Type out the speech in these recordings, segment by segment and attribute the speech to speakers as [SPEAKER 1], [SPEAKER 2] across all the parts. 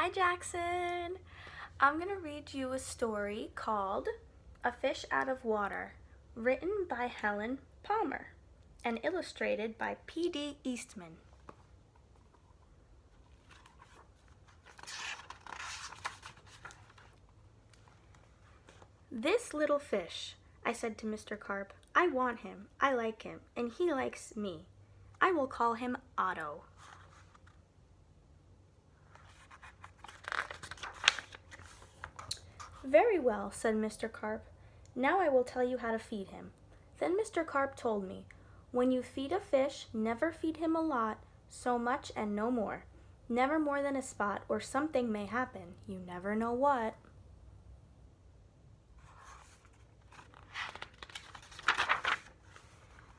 [SPEAKER 1] Hi Jackson! I'm going to read you a story called A Fish Out of Water, written by Helen Palmer and illustrated by P.D. Eastman. This little fish, I said to Mr. Carp, I want him, I like him, and he likes me. I will call him Otto. Very well, said Mr. Carp. Now I will tell you how to feed him. Then Mr. Carp told me, when you feed a fish, never feed him a lot, so much and no more. Never more than a spot, or something may happen. You never know what.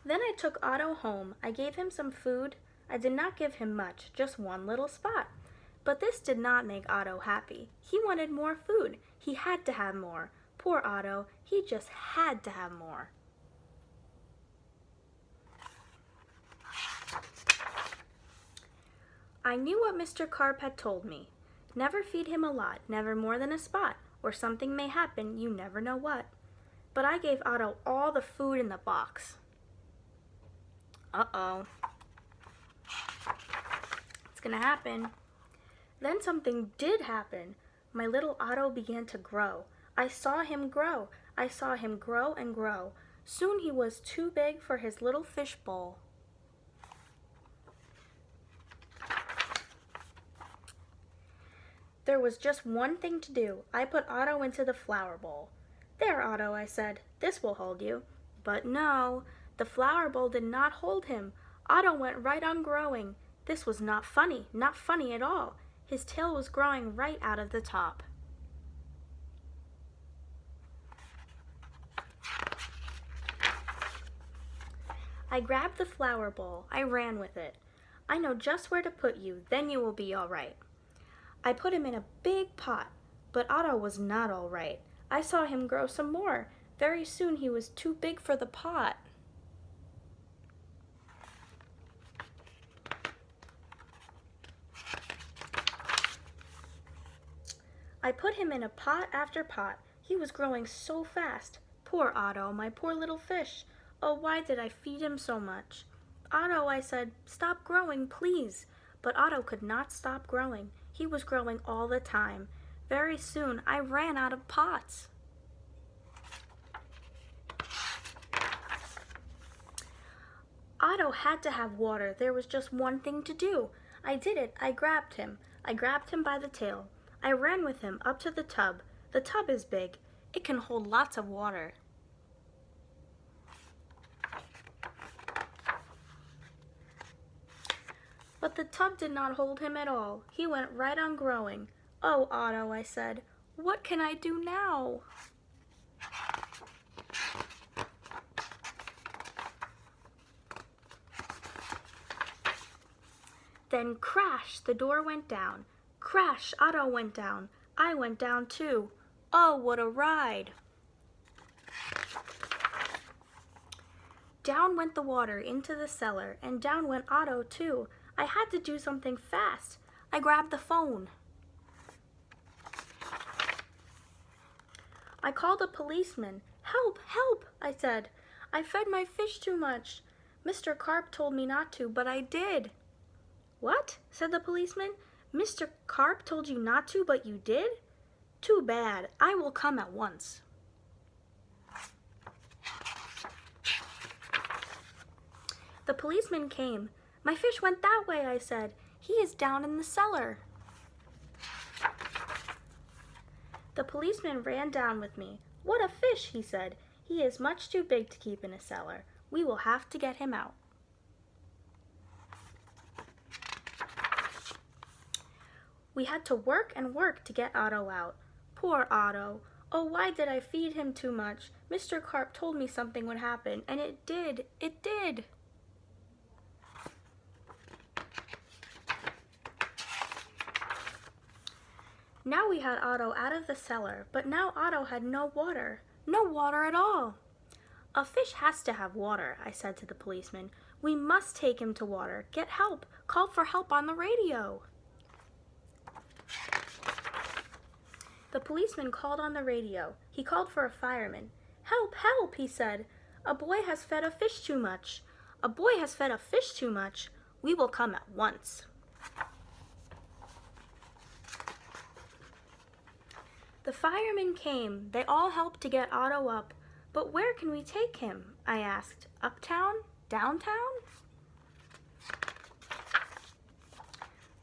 [SPEAKER 1] Then I took Otto home. I gave him some food. I did not give him much, just one little spot. But this did not make Otto happy. He wanted more food. He had to have more. Poor Otto, he just had to have more. I knew what Mr. Carp had told me. Never feed him a lot, never more than a spot, or something may happen, you never know what. But I gave Otto all the food in the box. Uh-oh. It's gonna happen. Then something did happen. My little Otto began to grow. I saw him grow. I saw him grow and grow. Soon he was too big for his little fish bowl. There was just one thing to do. I put Otto into the flower bowl. There, Otto, I said, this will hold you. But no, the flower bowl did not hold him. Otto went right on growing. This was not funny at all. His tail was growing right out of the top. I grabbed the flower bowl. I ran with it. I know just where to put you, then you will be all right. I put him in a big pot, but Otto was not all right. I saw him grow some more. Very soon he was too big for the pot. I put him in a pot after pot. He was growing so fast. Poor Otto, my poor little fish. Oh, why did I feed him so much? Otto, I said, stop growing, please. But Otto could not stop growing. He was growing all the time. Very soon, I ran out of pots. Otto had to have water. There was just one thing to do. I did it. I grabbed him. I grabbed him by the tail. I ran with him up to the tub. The tub is big. It can hold lots of water. But the tub did not hold him at all. He went right on growing. Oh, Otto, I said, what can I do now? Then crash, the door went down. Crash, Otto went down. I went down too. Oh, what a ride. Down went the water into the cellar, and down went Otto too. I had to do something fast. I grabbed the phone. I called a policeman. Help, help, I said. I fed my fish too much. Mr. Carp told me not to, but I did. What? Said the policeman. Mr. Carp told you not to, but you did? Too bad. I will come at once. The policeman came. My fish went that way, I said. He is down in the cellar. The policeman ran down with me. What a fish, he said. He is much too big to keep in a cellar. We will have to get him out. We had to work and work to get Otto out. Poor Otto. Oh, why did I feed him too much? Mr. Carp told me something would happen, and it did. It did. Now we had Otto out of the cellar, but now Otto had no water. No water at all. A fish has to have water, I said to the policeman. We must take him to water. Get help. Call for help on the radio. The policeman called on the radio. He called for a fireman. "Help, help," he said. "A boy has fed a fish too much. A boy has fed a fish too much. We will come at once." The firemen came. They all helped to get Otto up. "But where can we take him?" I asked. "Uptown? Downtown?"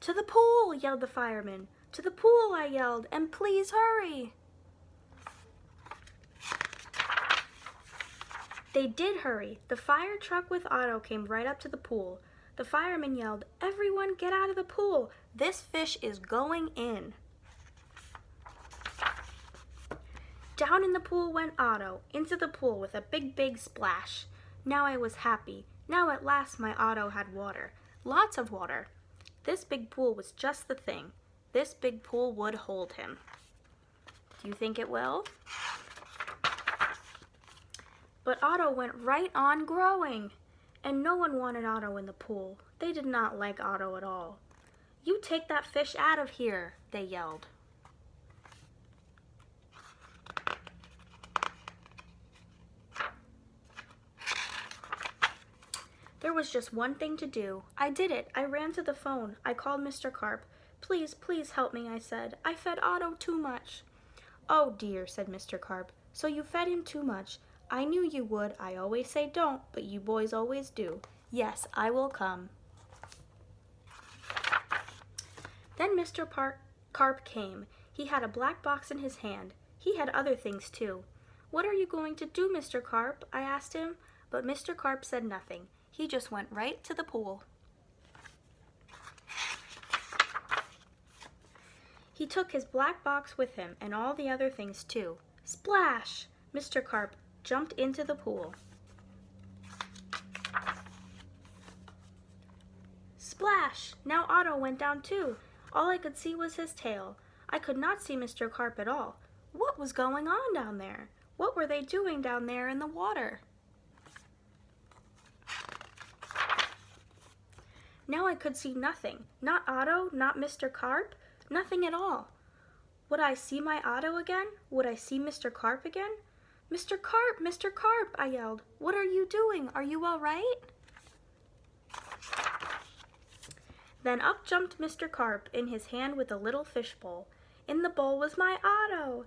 [SPEAKER 1] "To the pool," yelled the fireman. "To the pool," I yelled, "and please hurry." They did hurry. The fire truck with Otto came right up to the pool. The fireman yelled, "Everyone get out of the pool. This fish is going in." Down in the pool went Otto, into the pool with a big, big splash. Now I was happy. Now at last my Otto had water. Lots of water. This big pool was just the thing. This big pool would hold him. Do you think it will? But Otto went right on growing. And no one wanted Otto in the pool. They did not like Otto at all. "You take that fish out of here," they yelled. There was just one thing to do. I did it. I ran to the phone. I called Mr. Carp. "Please, please help me," I said. "I fed Otto too much." "Oh dear," said Mr. Carp. "So you fed him too much. I knew you would. I always say don't, but you boys always do. Yes, I will come." Then Mr. Carp came. He had a black box in his hand. He had other things too. "What are you going to do, Mr. Carp?" I asked him. But Mr. Carp said nothing. He just went right to the pool. He took his black box with him and all the other things too. Splash! Mr. Carp jumped into the pool. Splash! Now Otto went down too. All I could see was his tail. I could not see Mr. Carp at all. What was going on down there? What were they doing down there in the water? Now I could see nothing. Not Otto, not Mr. Carp, nothing at all. Would I see my Otto again? Would I see Mr. Carp again? "Mr. Carp, Mr. Carp," I yelled. "What are you doing? Are you all right?" Then up jumped Mr. Carp, in his hand with a little fish bowl. In the bowl was my Otto.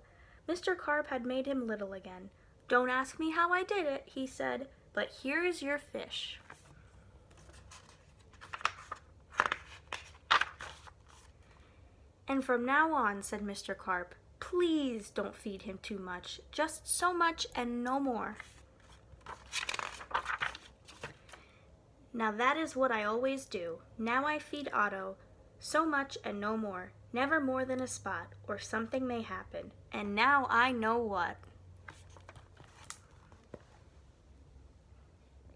[SPEAKER 1] Mr. Carp had made him little again. "Don't ask me how I did it," he said, "but here is your fish." "And from now on," said Mr. Carp, "please don't feed him too much. Just so much and no more." Now that is what I always do. Now I feed Otto so much and no more. Never more than a spot, or something may happen. And now I know what.